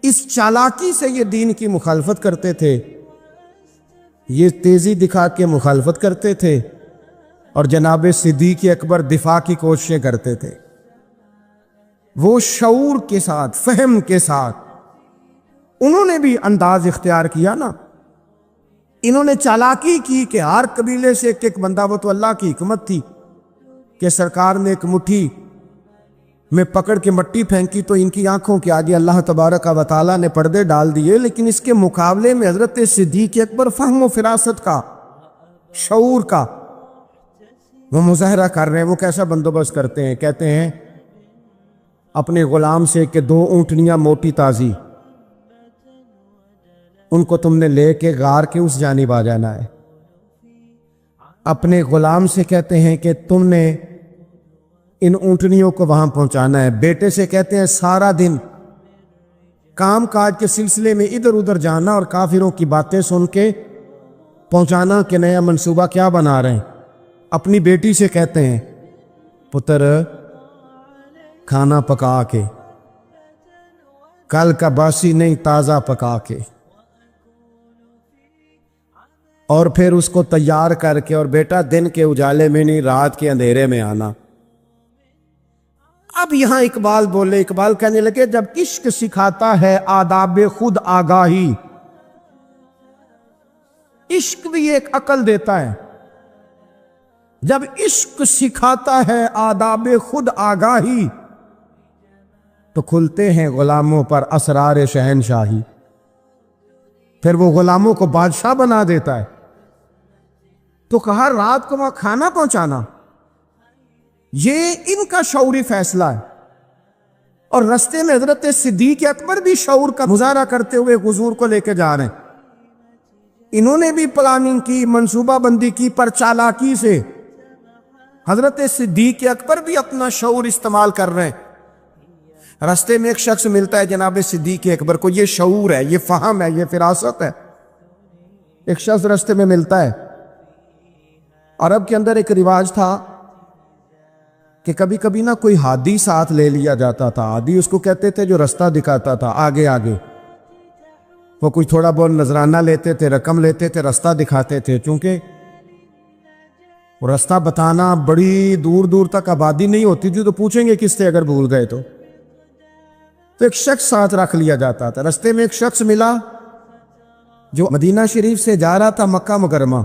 اس چالاکی سے یہ دین کی مخالفت کرتے تھے، یہ تیزی دکھا کے مخالفت کرتے تھے، اور جناب صدیق اکبر دفاع کی کوششیں کرتے تھے۔ وہ شعور کے ساتھ، فہم کے ساتھ انہوں نے بھی انداز اختیار کیا نا، انہوں نے چالاکی کی کہ ہر قبیلے سے ایک ایک بندہ، وہ تو اللہ کی حکمت تھی کہ سرکار نے ایک مٹھی میں پکڑ کے مٹی پھینکی تو ان کی آنکھوں کے آگے اللہ تبارک و تعالیٰ نے پردے ڈال دیے، لیکن اس کے مقابلے میں حضرت صدیق اکبر فہم و فراست کا، شعور کا وہ مظاہرہ کر رہے ہیں۔ وہ کیسا بندوبست کرتے ہیں؟ کہتے ہیں اپنے غلام سے کہ 2 اونٹنیاں موٹی تازی، ان کو تم نے لے کے غار کے اس جانب آ جانا ہے۔ اپنے غلام سے کہتے ہیں کہ تم نے ان اونٹنیوں کو وہاں پہنچانا ہے۔ بیٹے سے کہتے ہیں سارا دن کام کاج کے سلسلے میں ادھر ادھر جانا اور کافروں کی باتیں سن کے پہنچانا کہ نیا منصوبہ کیا بنا رہے ہیں۔ اپنی بیٹی سے کہتے ہیں پتر کھانا پکا کے، کل کا باسی نہیں تازہ پکا کے، اور پھر اس کو تیار کر کے، اور بیٹا دن کے اجالے میں نہیں رات کے اندھیرے میں آنا۔ اب یہاں اقبال بولے، اقبال کہنے لگے جب عشق سکھاتا ہے آداب خود آگاہی، عشق بھی ایک عقل دیتا ہے، جب عشق سکھاتا ہے آداب خود آگاہی تو کھلتے ہیں غلاموں پر اسرار شہنشاہی، پھر وہ غلاموں کو بادشاہ بنا دیتا ہے۔ تو کہا رات کو وہاں کھانا پہنچانا، یہ ان کا شعوری فیصلہ ہے۔ اور رستے میں حضرت صدیق اکبر بھی شعور کا مظاہرہ کرتے ہوئے حضور کو لے کے جا رہے ہیں، انہوں نے بھی پلاننگ کی، منصوبہ بندی کی، پر چالاکی سے حضرت صدیق اکبر بھی اپنا شعور استعمال کر رہے ہیں. راستے میں ایک شخص ملتا ہے جناب صدیق اکبر کو، یہ شعور ہے، یہ فہم ہے، یہ فراست ہے. ایک شخص راستے میں ملتا ہے. عرب کے اندر ایک رواج تھا کہ کبھی کبھی نا کوئی ہادی ساتھ لے لیا جاتا تھا. ہادی اس کو کہتے تھے جو رستہ دکھاتا تھا آگے آگے. وہ کوئی تھوڑا بہت نذرانہ لیتے تھے، رقم لیتے تھے، رستہ دکھاتے تھے. چونکہ وہ رستہ بتانا بڑی دور دور تک آبادی نہیں ہوتی تھی، تو پوچھیں گے کس سے اگر بھول گئے تو ایک شخص ساتھ رکھ لیا جاتا تھا. رستے میں ایک شخص ملا جو مدینہ شریف سے جا رہا تھا مکہ مکرمہ.